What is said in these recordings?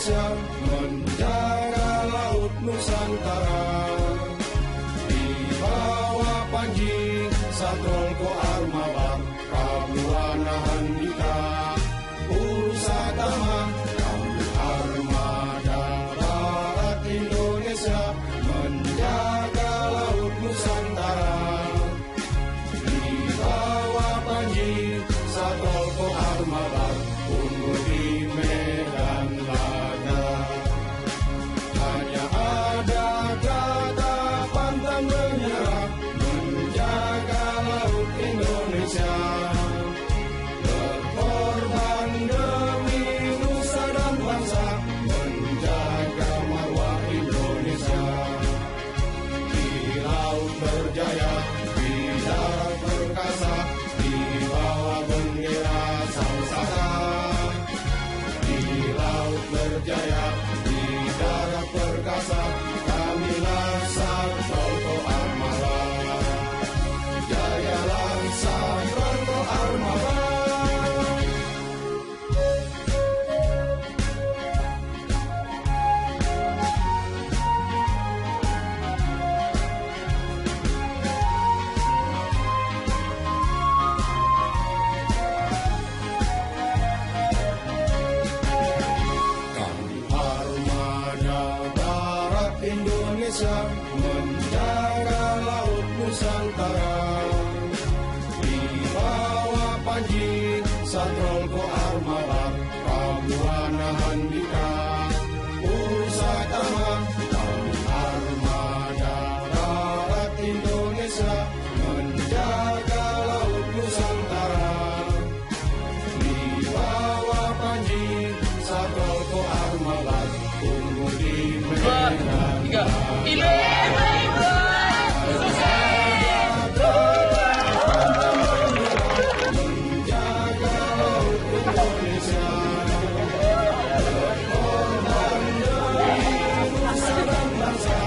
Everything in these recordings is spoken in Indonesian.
Indonesia, menjaga laut Nusantara. Di bawah Panji Satrol Koarmada, Prabuana Handika, Purusatama, kami armada darat Indonesia, menjaga laut Nusantara. Di bawah Panji Satrol Koarmada, unggul di medan laga. Hanya ada kata pantang menyerah, menjaga laut Indonesia. Berkorban demi nusa dan bangsa, menjaga marwah Indonesia. Di laut berjaya, di darat perkasa, di bawah bendera Sangsaka. Di laut berjaya, di darat perkasa, kamilah Satrol Koarmada. Jayalah Satrol Koarmada. Kami armada darat Indonesia, menjaga laut Nusantara. Di bawah Panji Satrol Koarmada, Prabuana Handika, Purusatama, kami armada darat Indonesia, menjaga laut Nusantara. Di bawah Panji Satrol Koarmada, unggul di medan laga. Menjaga laut Indonesia. Berkorban demi nusa dan bangsa,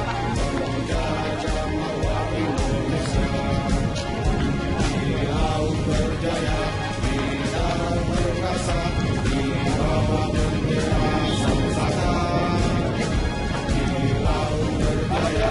menjaga marwah Indonesia. Di laut berjaya, di darat perkasa, di bawah bendera Sangsaka. Di laut berjaya,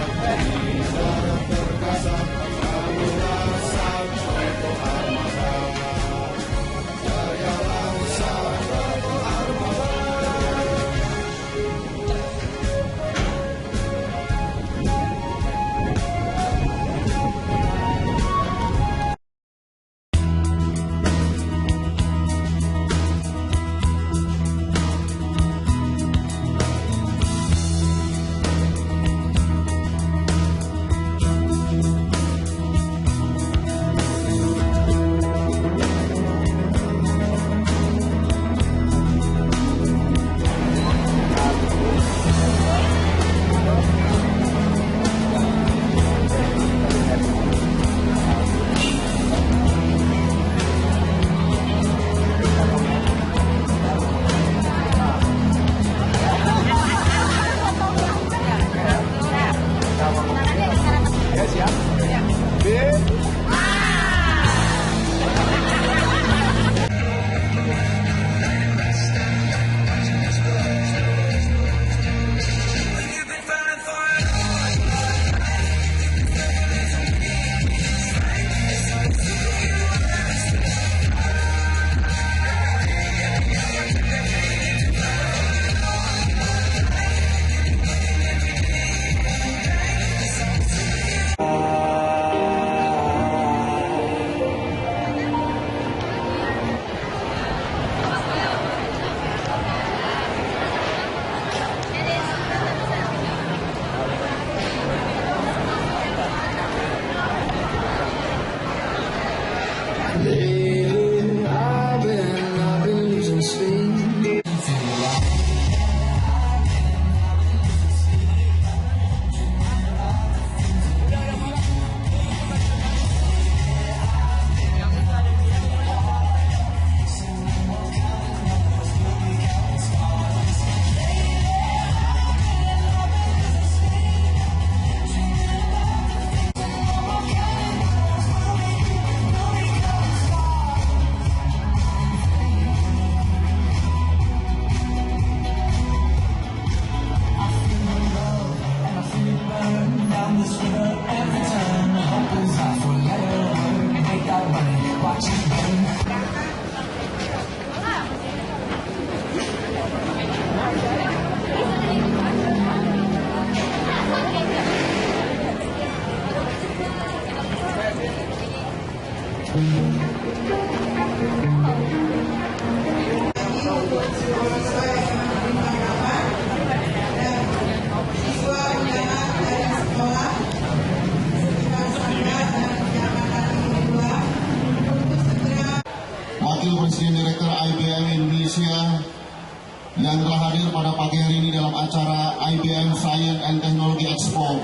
yang telah hadir pada pagi hari ini dalam acara IBM Science and Technology Expo.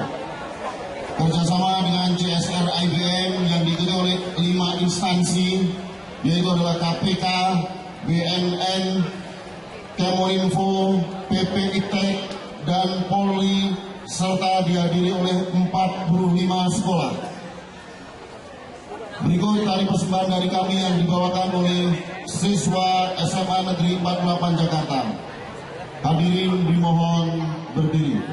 Kerjasama dengan CSR IBM yang diikuti oleh 5 instansi, yaitu adalah KPK, BNN, Kemeninfo, PPITEK, dan Polri, serta dihadiri oleh 45 sekolah. Berikut tari persembahan dari kami yang dibawakan oleh siswa SMA Negeri 48 Jakarta. Hadirin dimohon berdiri.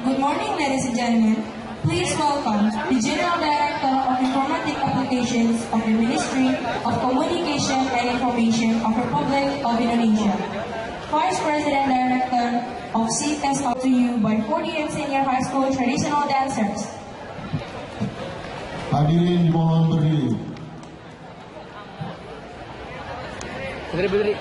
Good morning, ladies and gentlemen. Please welcome the General Director of Informatic Applications of the Ministry of Communication and Information of Republic of Indonesia, Vice President Director of CTES, up to you by 48 Senior High School Traditional Dancers. Hadirin dimohon berdiri. Berdiri.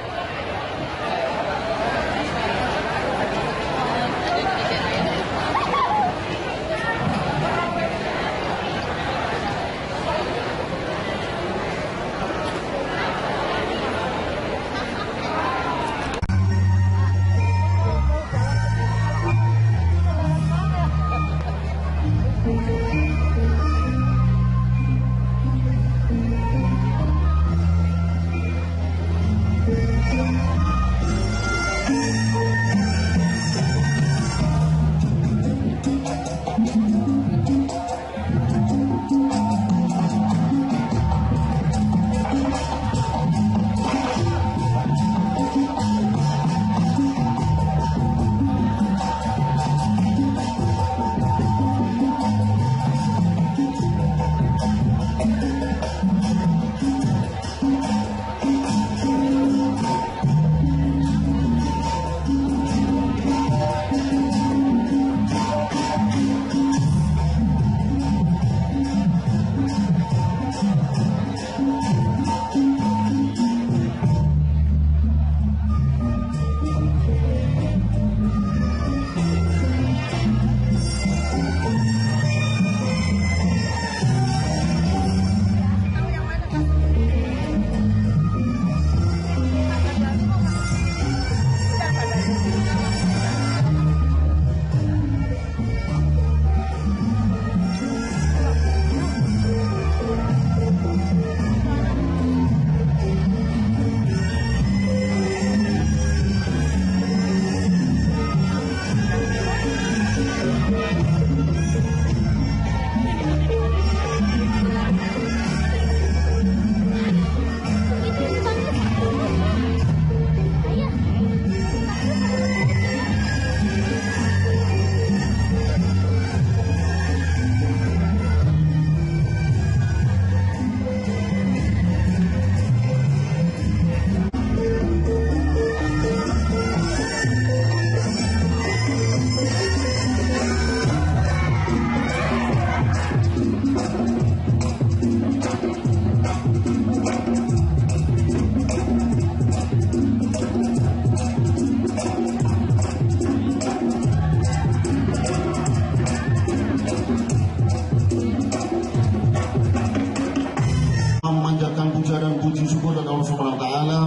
Memanjatkan puja dan puji syukur kepada Allah Subhanahu wa taala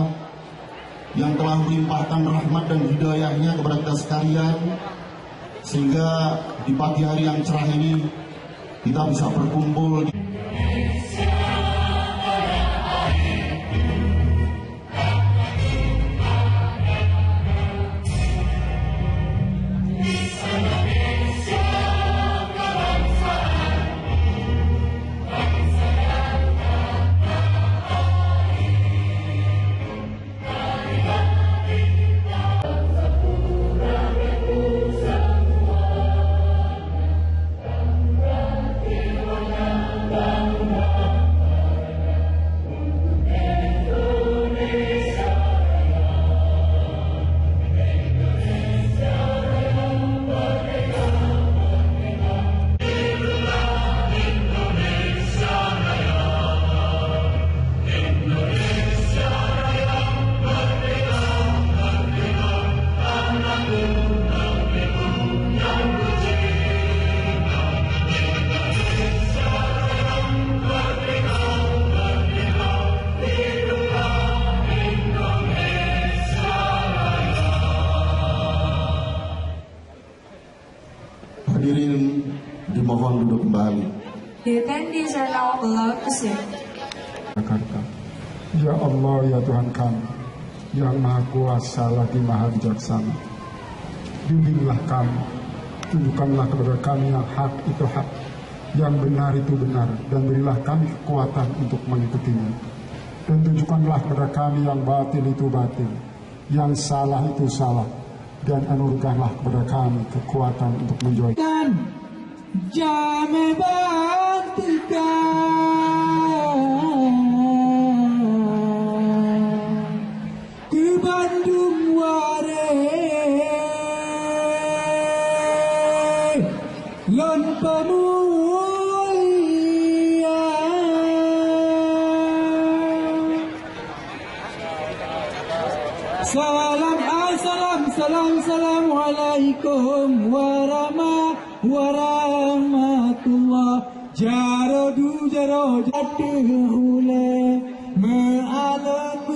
yang telah melimpahkan rahmat dan hidayahnya kepada kita sekalian, sehingga di pagi hari yang cerah ini kita bisa berkumpul di kembali. The attendees are now allowed to sit. Jakarta. Ya Allah, ya Tuhan kami, yang Maha Kuasa lagi Maha Bijaksana, bimbinglah kami, tunjukkanlah kepada kami yang hak itu hak, yang benar itu benar, dan berilah kami kekuatan untuk mengikutinya. Dan tunjukkanlah kepada kami yang batil itu batil, yang salah itu salah, dan anugerahkanlah kepada kami kekuatan untuk menjauhi. Jame bantikan ke Bandung ware lon pemulia Assalamualaikum warahmatullah jarodu jaro jatuhule ma'alon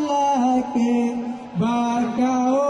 laki bakaum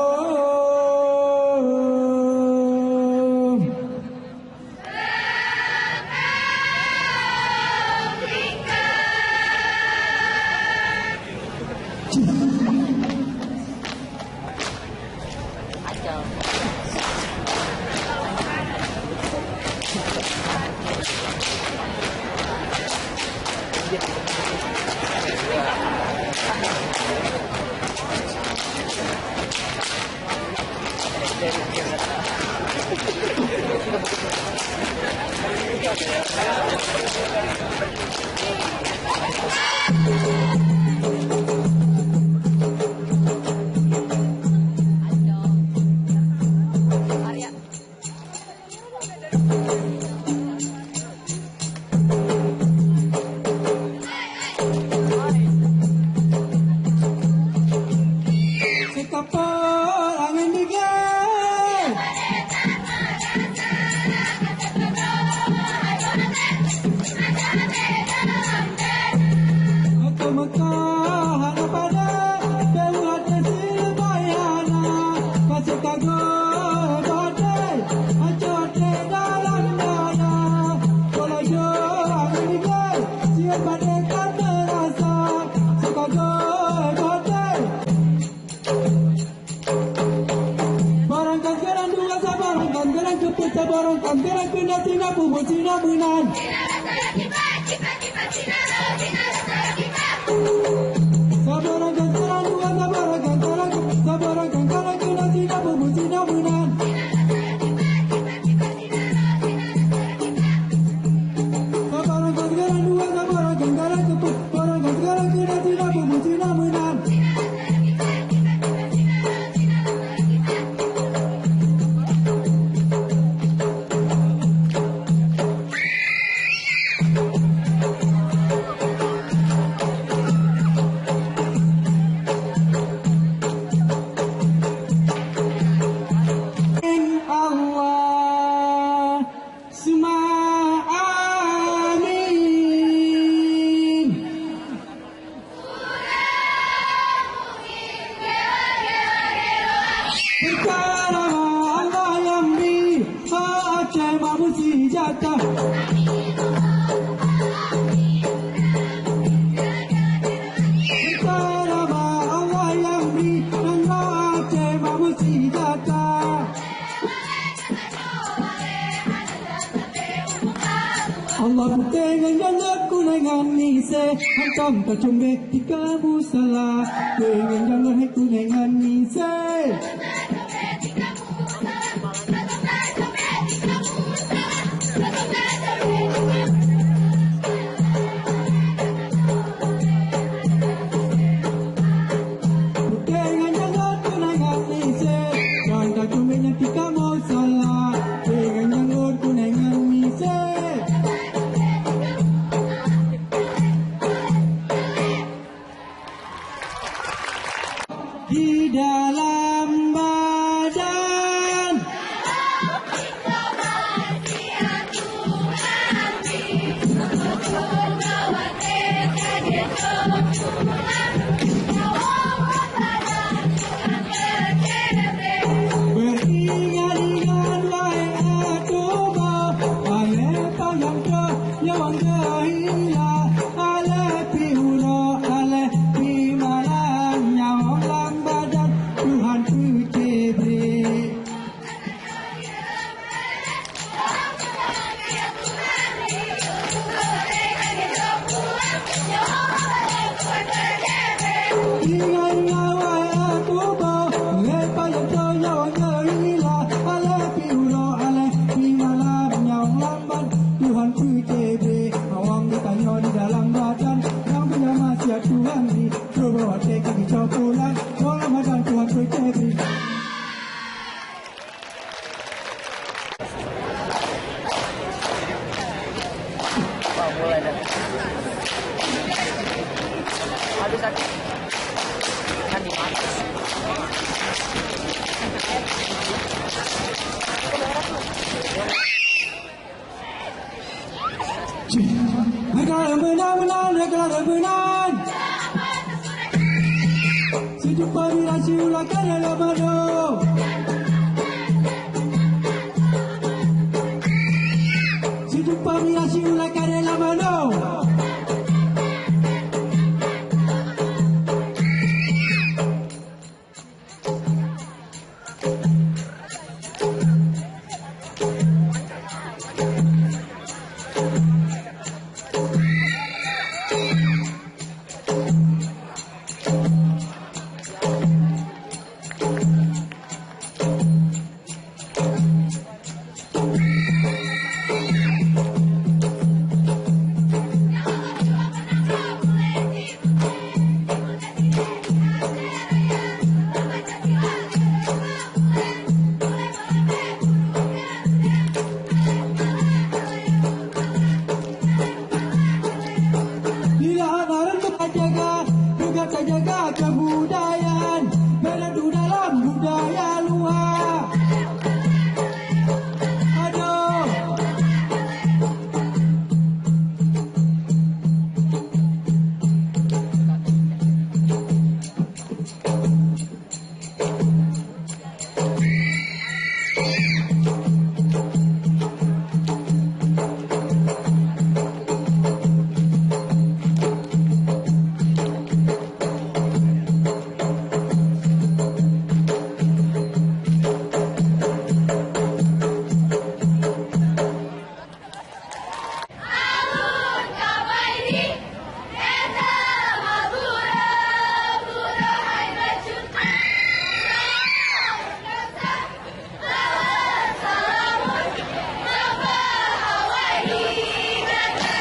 Allah putengan jangan kunengan nise hantam kacumbe tikamu salah dengan jangan kunengan nise putengan jangan kunengan nise jangan kacumbe tikamu salah dengan jangan kunengan nise. Di dalam badan beringat-ingat baik agama Ingat ngawai aku bau, lepa yang toyo nyerilah, ale piulo ale malam yang lamban. Tuhan ku TB, awang ditanya di dalam badan, yang punya maksiat Tuhan di, coba teka di copulan, orang madan Tuhan ku TB. Mulai dah. Habis aku. Kan di mana? Negara benar-benar, negara benar. Sejuk pabirasi ulakan dalam madu. Sejuk pabirasi ulakan dalam madu. Jaga kebudayaan, beradu dalam budaya luar. Aduh.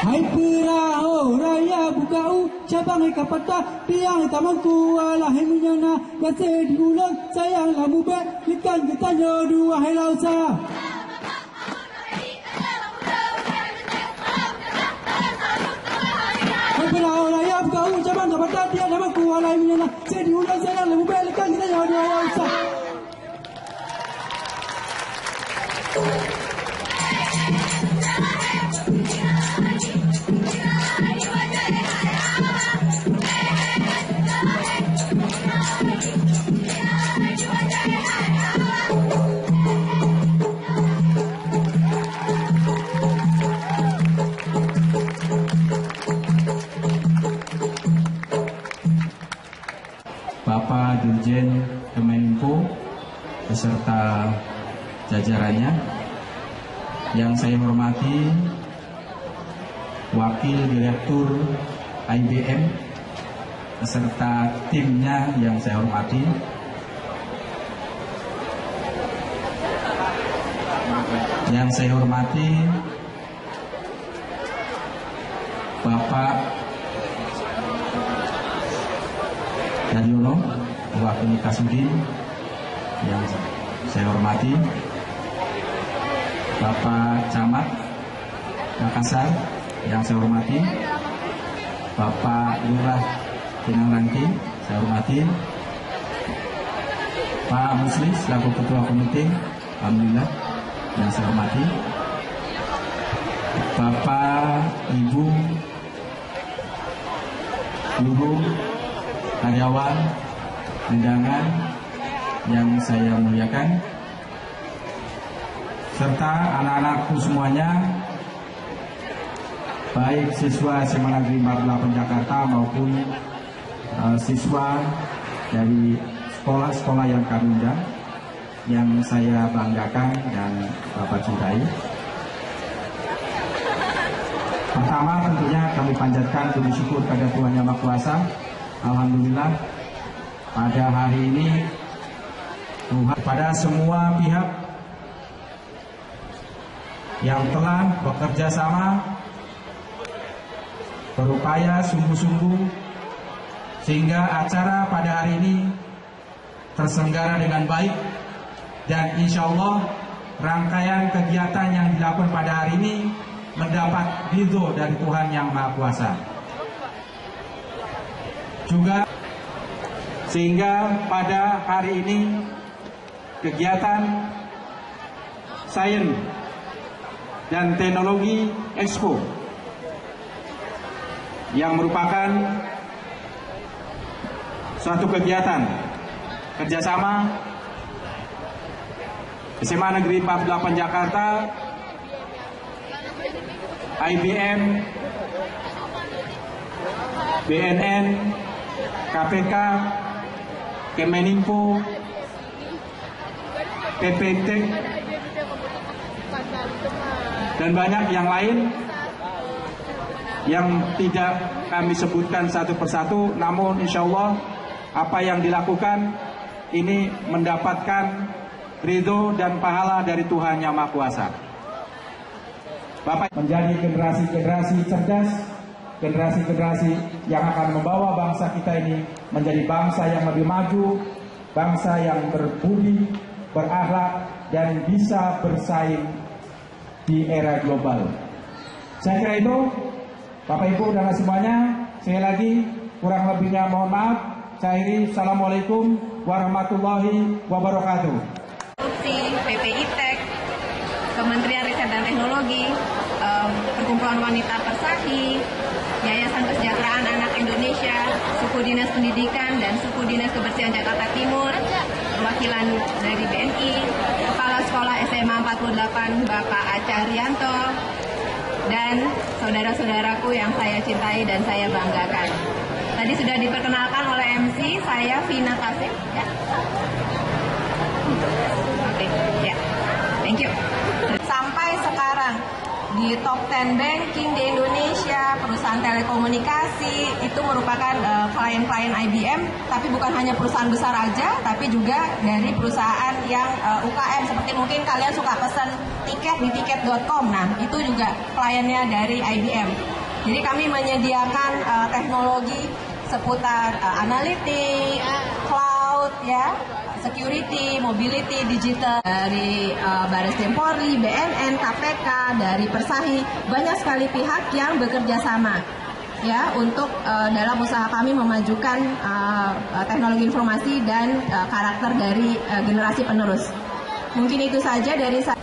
Hai perahu raya bukau cabang kapata tiang tamanku alahi menyana kasih diulang sayang lamu bet likan ketanya dua hai lausa. Hai perahu raya bukau cabang kapata tiang tamanku alahi menyana kasih diulang sayang lamu bet likan ketanya dua hai lausa. Bapak Dirjen Kemenko beserta jajarannya, yang saya hormati Wakil Direktur IBM beserta timnya yang saya hormati, yang saya hormati Bapak Daryono Wakil Kasudin, yang saya hormati Bapak Camat Makassar, yang saya hormati Bapak Lurah Pinangranti, saya hormati Pak Musli selaku Ketua Komite, alhamdulillah, yang saya hormati Bapak Ibu guru, karyawan, undangan yang saya muliakan, serta anak-anakku semuanya, baik siswa SMA Negeri 48 Jakarta maupun siswa dari sekolah-sekolah yang kami undang, yang saya banggakan dan Bapak cintai. Pertama tentunya kami panjatkan puji syukur kepada Tuhan Yang Maha Kuasa. Alhamdulillah pada hari ini Tuhan pada semua pihak yang telah bekerja sama, berupaya sungguh-sungguh sehingga acara pada hari ini terselenggara dengan baik, dan insya Allah rangkaian kegiatan yang dilakukan pada hari ini mendapat ridho dari Tuhan Yang Maha Kuasa. Juga sehingga pada hari ini kegiatan Sains dan Teknologi Expo yang merupakan suatu kegiatan kerjasama SMA Negeri 48 Jakarta, IBM, BNN, KPK, Kemeninfo, PPT, dan banyak yang lain yang tidak kami sebutkan satu persatu, namun insya Allah apa yang dilakukan ini mendapatkan ridho dan pahala dari Tuhan Yang Maha Kuasa. Bapak menjadi generasi-generasi cerdas, generasi-generasi yang akan membawa bangsa kita ini menjadi bangsa yang lebih maju, bangsa yang berbudi, berakhlak, dan bisa bersaing di era global. Saya kira itu, Bapak Ibu dan semuanya, sekali lagi kurang lebihnya mohon maaf. Saya akhiri, Assalamualaikum warahmatullahi wabarakatuh. PPITEK, Kementerian Riset dan Teknologi, Perkumpulan Wanita Persahi, Yayasan Kesejahteraan Anak Indonesia, Suku Dinas Pendidikan dan Suku Dinas Kebersihan Jakarta Timur, perwakilan dari BNI, Kepala Sekolah SMA 48 Bapak Aca Rianto, dan saudara-saudaraku yang saya cintai dan saya banggakan. Tadi sudah diperkenalkan oleh MC, saya Vina Kasim. Ya. Oke, ya. Thank you. Sampai sekarang di top 10 banking di Indonesia, perusahaan telekomunikasi itu merupakan klien-klien IBM, tapi bukan hanya perusahaan besar aja, tapi juga dari perusahaan yang UKM, seperti mungkin kalian suka pesan tiket di tiket.com. Nah, itu juga kliennya dari IBM. Jadi kami menyediakan teknologi seputar analitik, cloud, ya, security, mobility, digital dari Baris Krim Polri, BNN, KPK, dari Persahi, banyak sekali pihak yang bekerja sama ya untuk dalam usaha kami memajukan teknologi informasi dan karakter dari generasi penerus. Mungkin itu saja dari saya.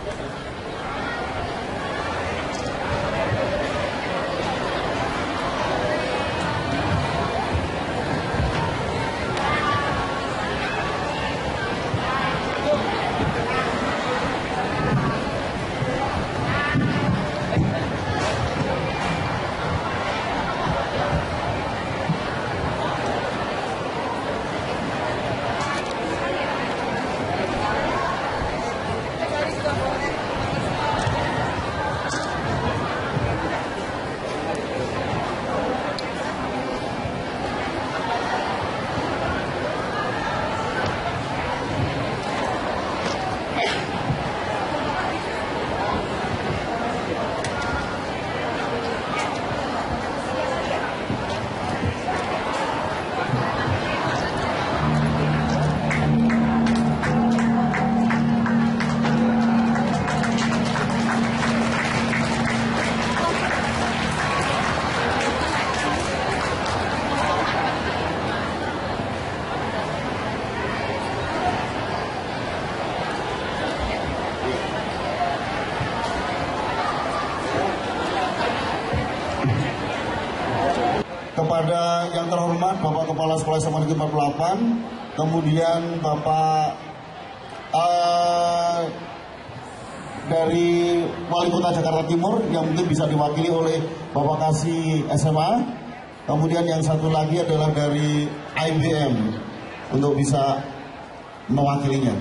Kepada yang terhormat Bapak Kepala Sekolah SMA Negeri 48, kemudian Bapak dari Wali Kota Jakarta Timur yang mungkin bisa diwakili oleh Bapak Kasih SMA, kemudian yang satu lagi adalah dari IBM untuk bisa mewakilinya.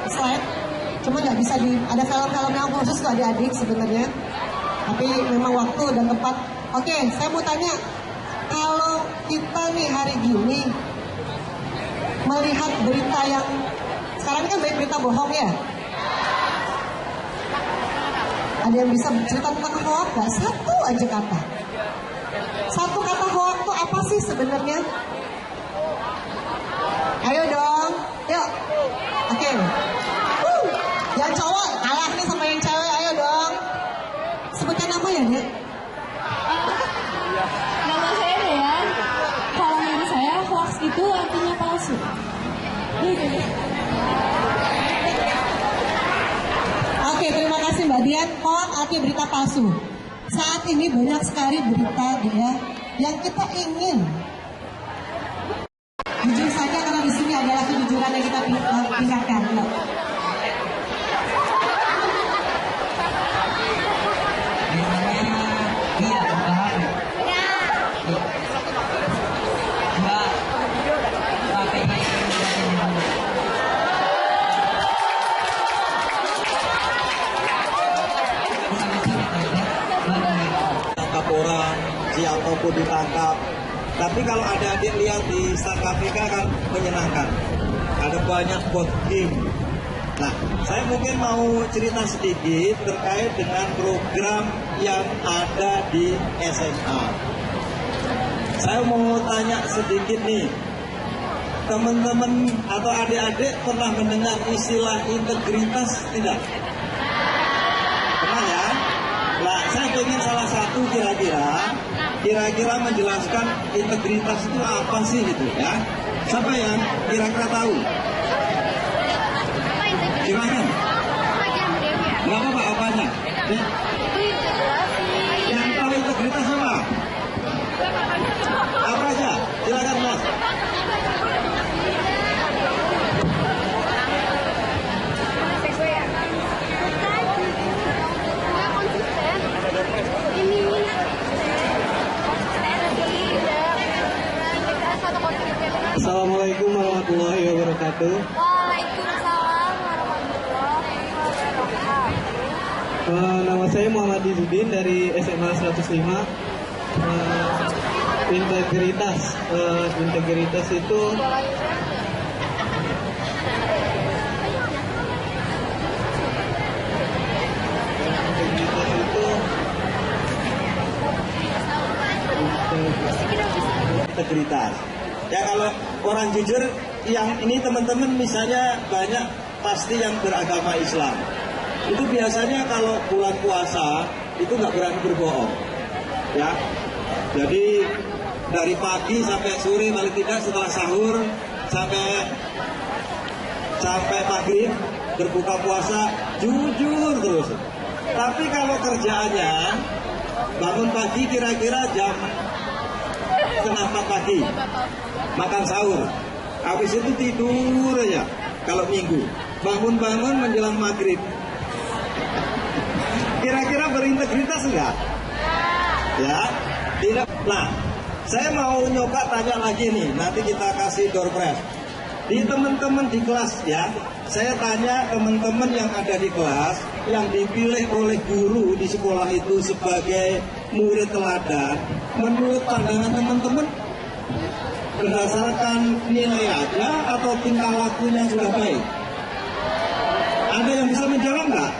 slide, cuma nggak bisa ada film-film yang khusus untuk adik-adik sebenarnya. Tapi memang waktu dan tempat. Oke, saya mau tanya, kalau kita nih hari gini melihat berita yang sekarang ini kan banyak berita bohong ya. Ada yang bisa cerita tentang hoax nggak? Satu aja kata. Satu kata hoax itu apa sih sebenarnya? Ayo dong, yuk. Oke. Yang cowok kalah nih sama yang cewek, ayo dong. Sebutkan nama ya, Nek. Nama saya Dean. Kalau menurut saya hoax itu artinya palsu. Oke, terima kasih Mbak Dian. Hoax artinya berita palsu. Saat ini banyak sekali berita dia yang kita ingin jujur saja, karena di sini adalah kejujuran yang kita tingkatkan. Orang siapapun ditangkap, tapi kalau ada adik lihat di Star KPK kan menyenangkan, ada banyak bot game. Nah, saya mungkin mau cerita sedikit terkait dengan program yang ada di SMA. Saya mau tanya sedikit nih, teman-teman atau adik-adik pernah mendengar istilah integritas tidak? Pernah ya? Nah, saya ingin salah satu kira-kira menjelaskan integritas itu apa sih gitu ya. Siapa yang kira-kira tahu? Silakan. Nggak apa-apa, apanya? Yang tahu integritas apa? Apa aja? Silakan Mas. Assalamualaikum warahmatullahi wabarakatuh. Waalaikumsalam warahmatullahi wabarakatuh. Nama saya Muhammad Izudin dari SMA 105. Integritas itu integritas. Ya, kalau orang jujur, yang ini teman-teman misalnya banyak pasti yang beragama Islam. Itu biasanya kalau bulan puasa itu nggak berani berbohong. Ya, jadi dari pagi sampai sore, paling tidak setelah sahur sampai maghrib berbuka puasa jujur terus. Tapi kalau kerjaannya bangun pagi kira-kira jam 3:30 pagi, makan sahur, habis itu tidur aja. Kalau minggu bangun-bangun menjelang maghrib, kira-kira berintegritas enggak? Ya, tidak. Nah, saya mau nyoba tanya lagi nih, nanti kita kasih door prize. Di teman-teman di kelas ya, saya tanya teman-teman yang ada di kelas, yang dipilih oleh guru di sekolah itu sebagai murid teladan, menurut pandangan teman-teman berdasarkan nilai aja atau tingkah lakunya sudah baik? Ada yang bisa menjawab nggak?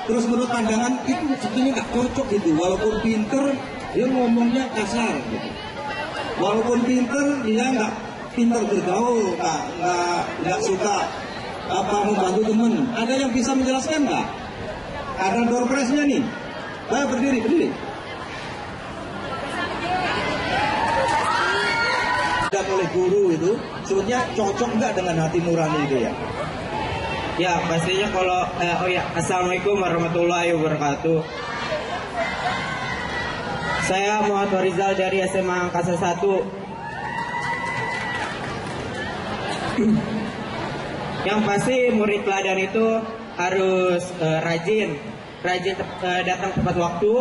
Terus menurut pandangan itu sebetulnya nggak cocok gitu, walaupun pinter dia ngomongnya kasar gitu. Walaupun pinter dia nggak pinter bergaul, nggak suka membantu temen. Ada yang bisa menjelaskan nggak? Ada door prize-nya nih. Ayo berdiri. Dan oleh guru itu sebetulnya cocok nggak dengan hati nurani itu ya? ya pastinya kalau Assalamualaikum warahmatullahi wabarakatuh. Saya Muhammad Rizal dari SMA Angkasa 1. Yang pasti murid teladan itu harus rajin datang tepat waktu,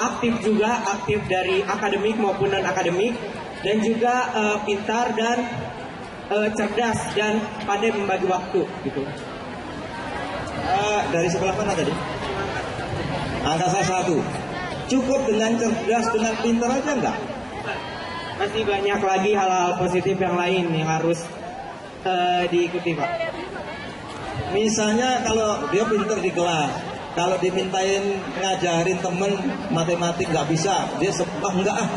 aktif dari akademik maupun non akademik, dan juga pintar dan cerdas dan pandai membagi waktu gitu. Dari sebelah mana tadi? Angkasa 1. Cukup dengan cerdas, dengan pintar aja enggak? Masih banyak lagi hal-hal positif yang lain yang harus diikuti, Pak. Misalnya kalau dia pintar di kelas, kalau dimintain ngajarin temen matematik nggak bisa, dia enggak ah,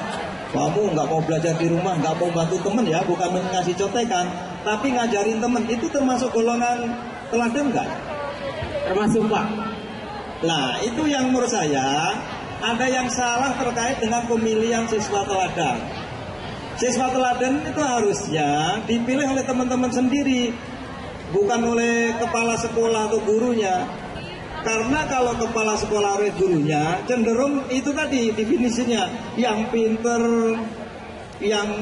kamu nggak mau belajar di rumah, nggak mau bantu temen ya, bukan ngasih contekan, tapi ngajarin temen, itu termasuk golongan teladan nggak? Termasuk, Pak. Nah, itu yang menurut saya ada yang salah terkait dengan pemilihan siswa teladan. Siswa teladan itu harusnya dipilih oleh teman-teman sendiri, bukan oleh kepala sekolah atau gurunya. Karena kalau kepala sekolah atau gurunya cenderung itu tadi definisinya, yang pinter, yang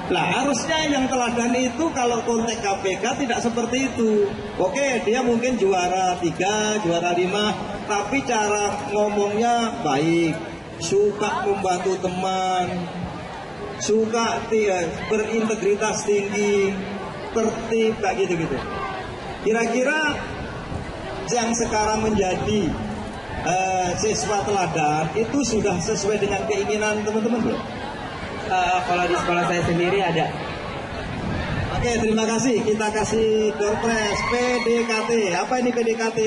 harusnya yang teladan itu kalau konteks KPK tidak seperti itu. Oke, dia mungkin juara 3, juara 5, tapi cara ngomongnya baik, suka membantu teman, suka berintegritas tinggi, tertib, kayak gitu-gitu. Kira-kira yang sekarang menjadi siswa teladan itu sudah sesuai dengan keinginan teman-teman belum? Kalau di sekolah saya sendiri ada. Oke, terima kasih. Kita kasih doorpress PDKT. Apa ini PDKT?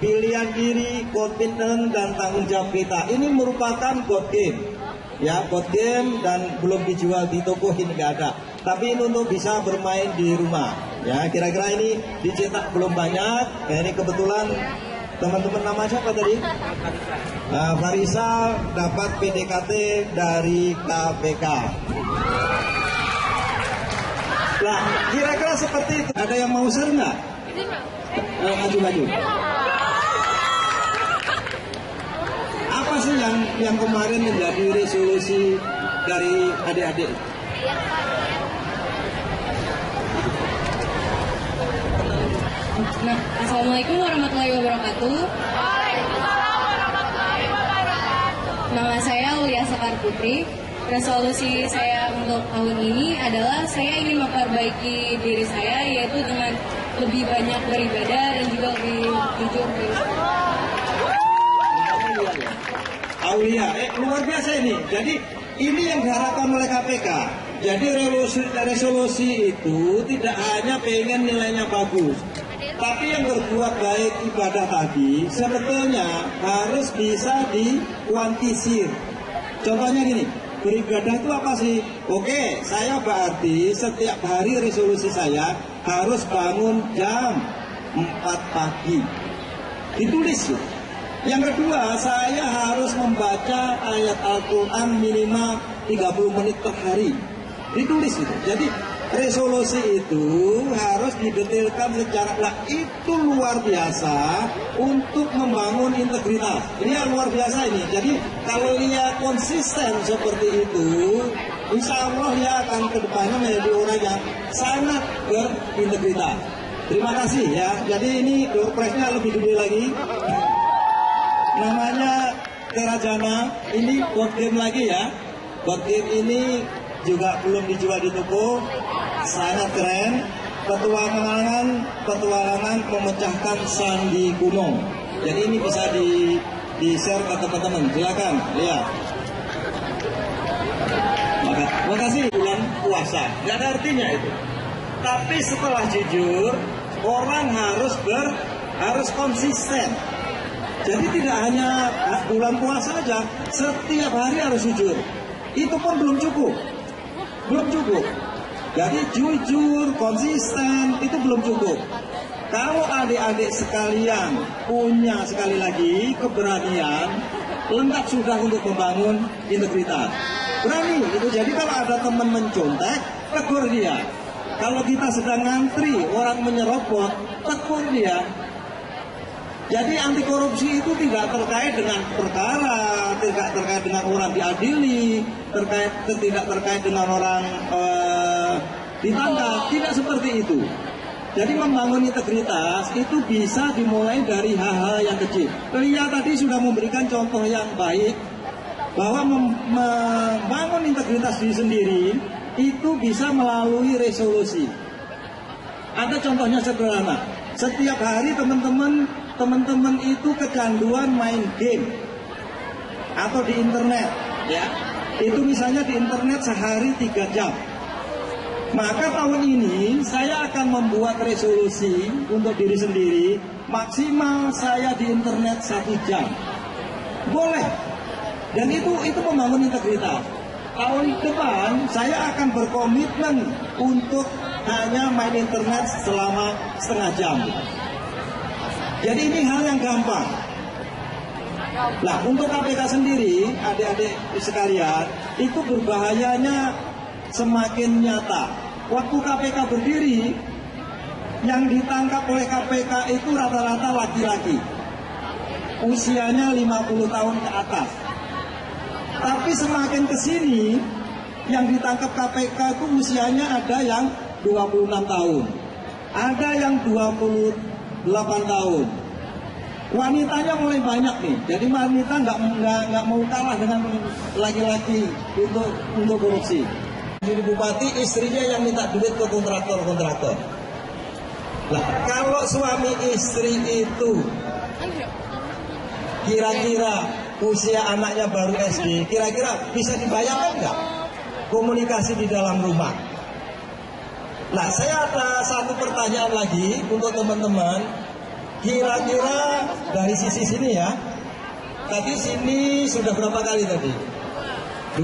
Pilihan diri, komitmen, dan tanggung jawab kita. Ini merupakan board game. Ya, board game dan belum dijual di toko, ini nggak ada. Tapi ini untuk bisa bermain di rumah. Ya, kira-kira ini dicetak belum banyak. Ya, ini kebetulan teman-teman nama siapa tadi? Farisa dapat PDKT dari KPK. Nah, kira-kira seperti itu. Ada yang mau share nggak? Maju-maju. Apa sih yang kemarin menjadi resolusi dari adik-adik? Nah, Assalamualaikum warahmatullahi wabarakatuh. Waalaikumsalam warahmatullahi wabarakatuh. Nama saya Ulia Sekar Putri. Resolusi saya untuk tahun ini adalah saya ingin memperbaiki diri saya, yaitu dengan lebih banyak beribadah dan juga lebih jujur. Aulia, luar biasa ini. Jadi ini yang diharapkan oleh KPK. Jadi resolusi itu tidak hanya pengen nilainya bagus, tapi yang berbuat baik ibadah tadi sebetulnya harus bisa dikuantisir. Contohnya gini, beribadah itu apa sih? Oke, saya berarti setiap hari resolusi saya harus bangun jam 4 pagi. Ditulis. Yang kedua, saya harus membaca ayat Al-Quran minimal 30 menit per hari. Ditulis itu. Jadi resolusi itu harus didetailkan secara itu luar biasa untuk membangun integritas. Ini yang luar biasa ini. Jadi kalau dia konsisten seperti itu, insya Allah dia akan kedepannya menjadi orang yang sangat berintegritas. Terima kasih ya. Jadi ini doorpress-nya lebih gede lagi. Namanya Terajana. Ini board game lagi ya. Board game ini juga belum dijual di toko, sangat keren. Petualangan memecahkan sandi kuno. Jadi ini bisa di-share ke teman-teman. Silakan lihat. Makasih bulan puasa. Gak ada artinya itu. Tapi setelah jujur, orang harus konsisten. Jadi tidak hanya bulan puasa saja, setiap hari harus jujur. Itu pun belum cukup. Jadi jujur, konsisten, itu belum cukup. Kalau adik-adik sekalian punya sekali lagi keberanian, lengkap sudah untuk membangun integritas. Berani itu. Jadi kalau ada teman mencontek, tegur dia. Kalau kita sedang ngantri, orang menyerobot, tegur dia. Jadi anti korupsi itu tidak terkait dengan perkara, tidak terkait dengan orang diadili, tidak terkait dengan orang ditangkap, tidak seperti itu. Jadi membangun integritas itu bisa dimulai dari hal-hal yang kecil. Lia tadi sudah memberikan contoh yang baik bahwa membangun integritas diri sendiri itu bisa melalui resolusi. Ada contohnya sederhana. Setiap hari teman-teman itu kecanduan main game atau di internet, ya. Itu misalnya di internet sehari 3 jam. Maka tahun ini saya akan membuat resolusi untuk diri sendiri, maksimal saya di internet 1 jam. Boleh. Dan itu membangun integritas. Tahun depan saya akan berkomitmen untuk hanya main internet selama setengah jam. Jadi ini hal yang gampang. Nah, untuk KPK sendiri, adik-adik sekalian, itu berbahayanya semakin nyata. Waktu KPK berdiri, yang ditangkap oleh KPK itu rata-rata laki-laki. Usianya 50 tahun ke atas. Tapi semakin ke sini, yang ditangkap KPK itu usianya ada yang 26 tahun. Ada yang 28 tahun. Wanitanya mulai banyak nih. Jadi wanita nggak mau kalah dengan laki-laki untuk korupsi. Jadi bupati, istrinya yang minta duit ke kontraktor. Nah, kalau suami istri itu kira-kira usia anaknya baru SD, kira-kira bisa dibayangkan nggak komunikasi di dalam rumah? Nah, saya ada satu pertanyaan lagi untuk teman-teman. Kira-kira dari sisi sini ya. Tadi sini sudah berapa kali tadi?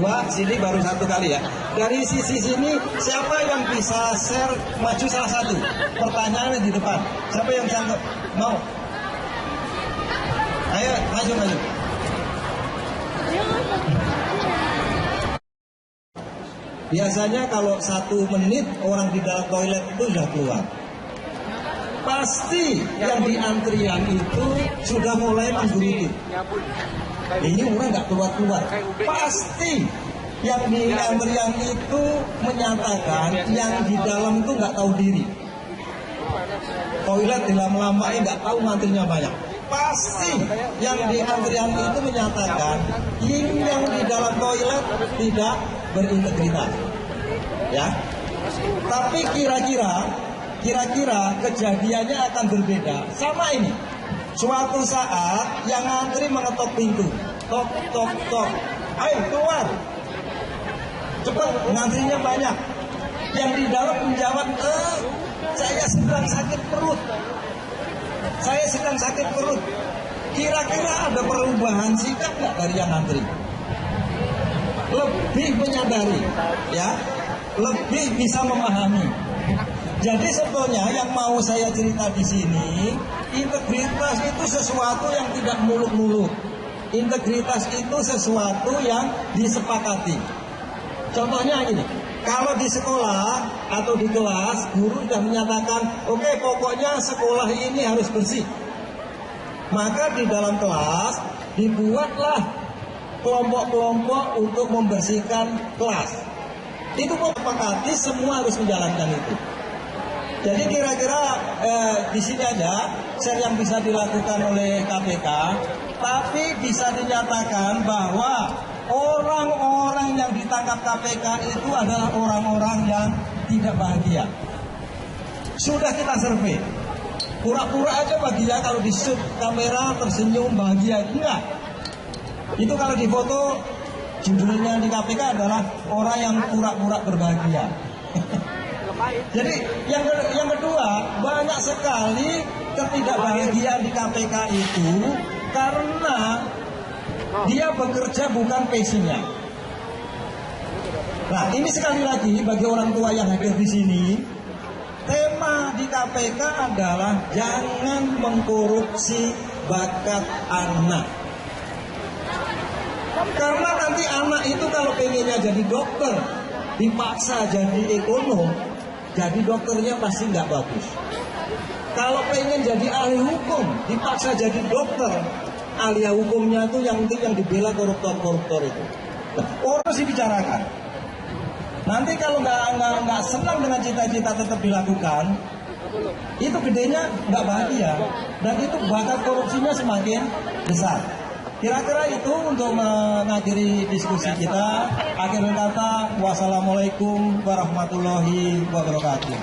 2, sini baru 1 kali ya. Dari sisi sini, siapa yang bisa share maju salah satu? Pertanyaannya di depan. Siapa yang sanggup? Mau? Ayo, maju. Biasanya kalau 1 menit orang di dalam toilet itu sudah keluar. Pasti yang di antrian itu sudah mulai menggerutu. Ini orang nggak keluar. Pasti yang di antrian itu menyatakan yang di dalam itu nggak tahu diri. Toilet dilama-lamain nggak tahu ngantrinya banyak. Pasti yang di antrian itu menyatakan yang di dalam toilet tidak berintegritas. Ya. Tapi kira-kira kejadiannya akan berbeda. Sama ini. Suatu saat yang ngantri mengetok pintu. Tok. Ayo keluar. Cepat, ngantrinya banyak. Yang di dalam menjawab, saya sedang sakit perut. Kira-kira ada perubahan sikap nggak dari yang ngantri? Lebih menyadari, ya, lebih bisa memahami. Jadi sebetulnya yang mau saya cerita di sini, integritas itu sesuatu yang tidak muluk-muluk. Integritas itu sesuatu yang disepakati. Contohnya gini, kalau di sekolah atau di kelas, guru sudah menyatakan, oke, pokoknya sekolah ini harus bersih. Maka di dalam kelas dibuatlah kelompok-kelompok untuk membersihkan kelas. Itu sepakati, semua harus menjalankan itu. Jadi kira-kira di sini aja share yang bisa dilakukan oleh KPK, tapi bisa dinyatakan bahwa orang-orang yang ditangkap KPK itu adalah orang-orang yang tidak bahagia. Sudah kita survei, pura-pura aja bahagia kalau di shoot kamera tersenyum bahagia, enggak. Itu kalau di foto judulnya di KPK adalah orang yang pura-pura berbahagia. Jadi yang kedua, banyak sekali ketidakbahagiaan di KPK itu karena dia bekerja bukan passionnya. Nah, ini sekali lagi bagi orang tua yang hadir di sini, tema di KPK adalah jangan mengkorupsi bakat anak. Karena nanti anak itu kalau pengennya jadi dokter, dipaksa jadi ekonom, jadi dokternya pasti nggak bagus. Kalau pengen jadi ahli hukum, dipaksa jadi dokter, ahli hukumnya itu yang dibela koruptor itu. Harus dibicarakan. Nanti kalau nggak senang dengan cita-cita tetap dilakukan, itu gedenya nggak bahagia, dan itu bakat korupsinya semakin besar. Kira-kira itu untuk mengakhiri diskusi kita. Akhir kata, wassalamualaikum warahmatullahi wabarakatuh.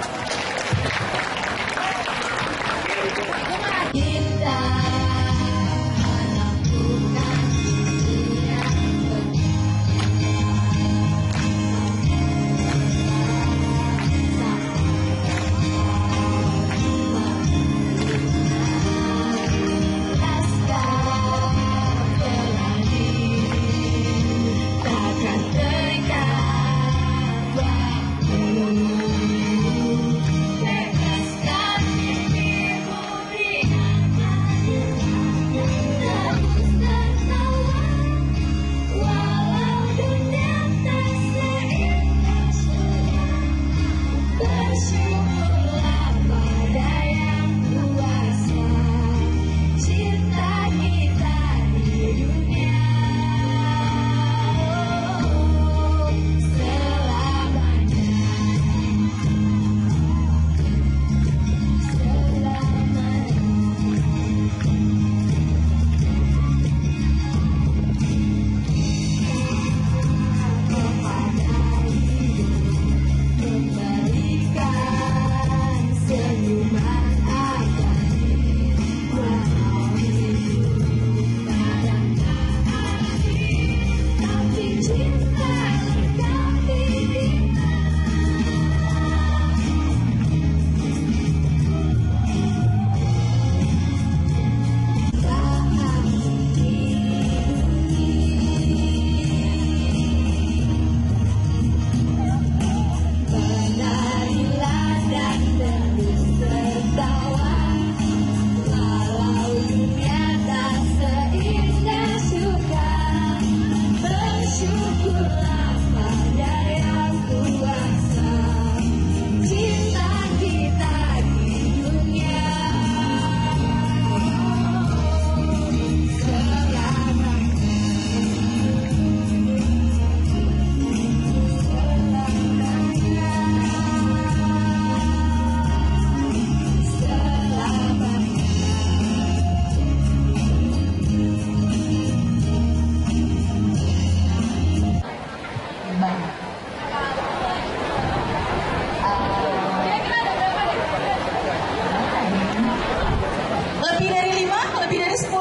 Lebih dari 5? Lebih dari 10?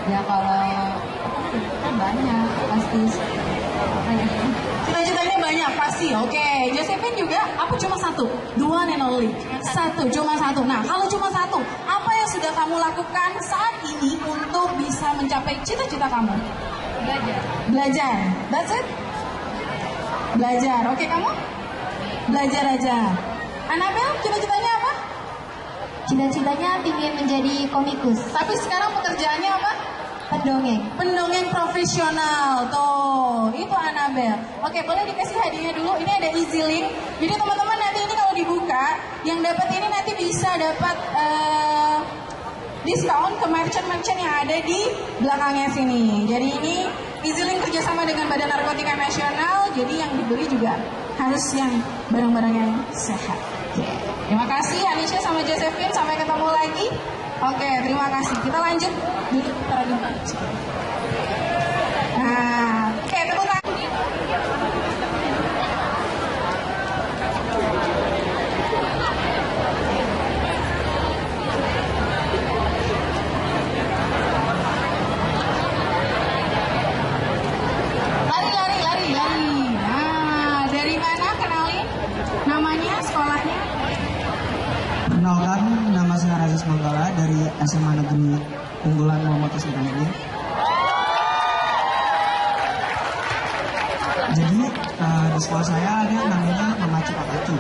Ya kalau kan banyak pasti. Cita-citanya banyak pasti. Oke, Josephine juga. Apa cuma satu? The one and only. Cuma satu. Nah, kalau cuma satu, apa yang sudah kamu lakukan saat ini untuk bisa mencapai cita-cita kamu? Belajar. That's it? Belajar. Oke, kamu? Belajar aja. Annabelle, cita-citanya apa? Cita-citanya ingin menjadi komikus. Tapi sekarang pekerjaannya apa? Pendongeng. Pendongeng profesional. Tuh, itu Annabelle. Oke, boleh dikasih hadiahnya dulu. Ini ada easy link. Jadi teman-teman nanti ini kalau dibuka, yang dapat ini nanti bisa dapat diskon ke merchant-merchant yang ada di belakangnya sini. Jadi ini easy link kerjasama dengan Badan Narkotika Nasional. Jadi yang dibeli juga harus yang barang-barang yang sehat. Terima kasih Anisha sama Josephine. Sampai ketemu lagi. Oke, terima kasih. Kita lanjut duduk lagi. Nah, oke, tepuk tangan. Lari. Nah, dari mana? Kenalin namanya, sekolahnya. Perkenalkan, nama saya Razis Manggala dari SMA Negeri Unggulan Muhammad Ismail. Jadi di sekolah saya ada yang namanya Memacu Papacu.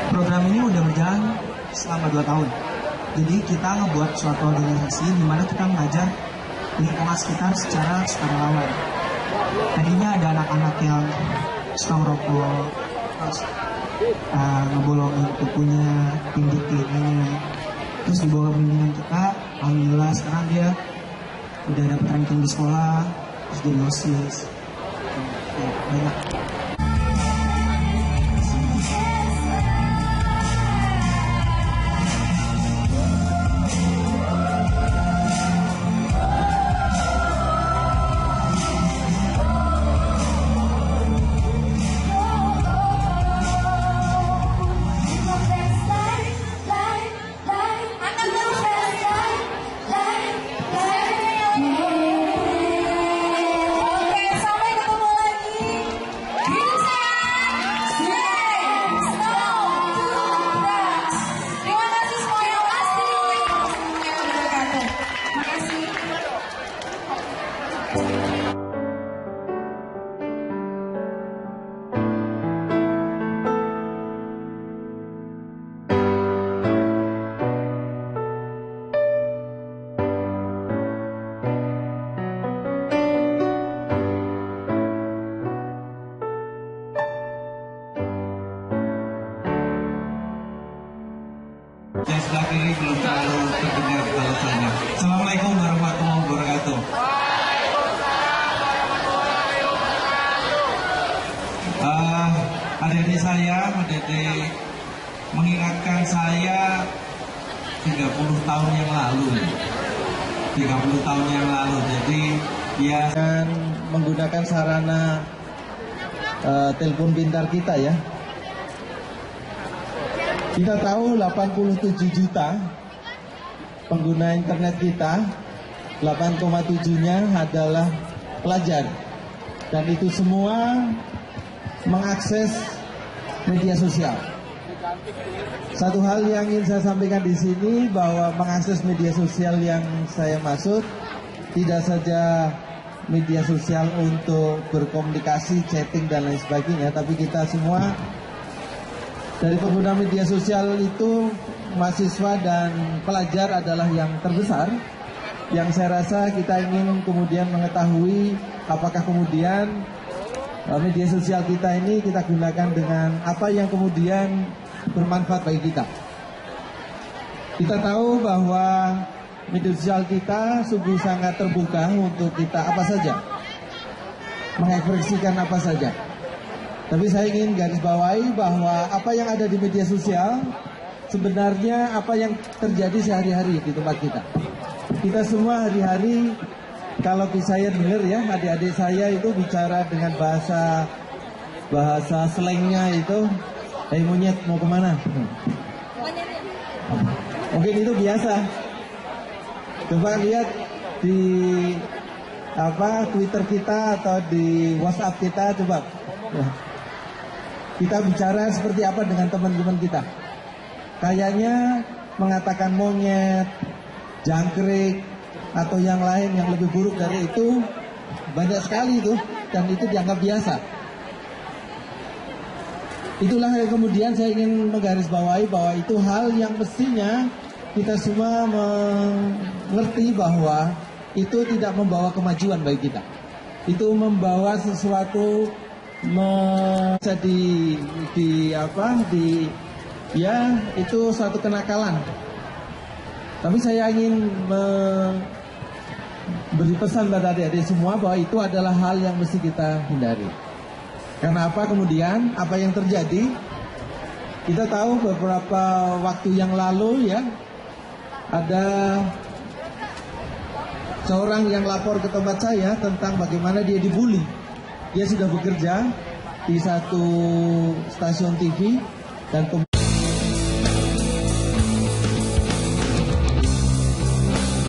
Program ini udah berjalan selama 2 tahun. Jadi kita ngebuat suatu organisasi di mana kita mengajar lingkungan sekitar secara sukarelawan. Tadinya ada anak-anak yang suka merokok, terus ngebolongin kukunya, tindik telinganya. Terus di bawah bimbingan kita, alhamdulillah sekarang dia udah dapet ranking di sekolah, terus jadi OSIS. Ya, banyak. Yang sebelah kiri belum terlalu terdengar balasannya. Assalamualaikum warahmatullahi wabarakatuh. Adik-adik saya, adik-adik mengingatkan saya 30 tahun yang lalu. 30 tahun yang lalu. Jadi ya dan menggunakan sarana telepon pintar kita ya. Kita tahu 87 juta pengguna internet kita, 8,7-nya adalah pelajar. Dan itu semua mengakses media sosial. Satu hal yang ingin saya sampaikan di sini bahwa mengakses media sosial yang saya maksud tidak saja media sosial untuk berkomunikasi, chatting dan lain sebagainya, tapi kita semua dari pengguna media sosial itu mahasiswa dan pelajar adalah yang terbesar. Yang saya rasa kita ingin kemudian mengetahui apakah kemudian media sosial kita ini kita gunakan dengan apa yang kemudian bermanfaat bagi kita. Kita tahu bahwa media sosial kita sungguh sangat terbuka untuk kita apa saja, mengekspresikan apa saja. Tapi saya ingin garis bawahi bahwa apa yang ada di media sosial sebenarnya apa yang terjadi sehari-hari di tempat kita. Kita semua hari-hari, kalau saya dengar ya, adik-adik saya itu bicara dengan bahasa slangnya itu, monyet mau kemana? Mungkin itu biasa. Coba lihat di Twitter kita atau di WhatsApp kita, coba. Kita bicara seperti apa dengan teman-teman kita. Kayaknya mengatakan monyet, jangkrik, atau yang lain yang lebih buruk dari itu banyak sekali tuh, dan itu dianggap biasa. Itulah yang kemudian saya ingin menggarisbawahi bahwa itu hal yang mestinya kita semua mengerti bahwa itu tidak membawa kemajuan bagi kita. Itu membawa sesuatu itu suatu kenakalan. Tapi saya ingin beri pesan pada adik-adik semua bahwa itu adalah hal yang mesti kita hindari. Karena apa kemudian? Apa yang terjadi? Kita tahu beberapa waktu yang lalu ya, ada seorang yang lapor ke tempat saya tentang bagaimana dia dibully. Dia sudah bekerja di satu stasiun TV dan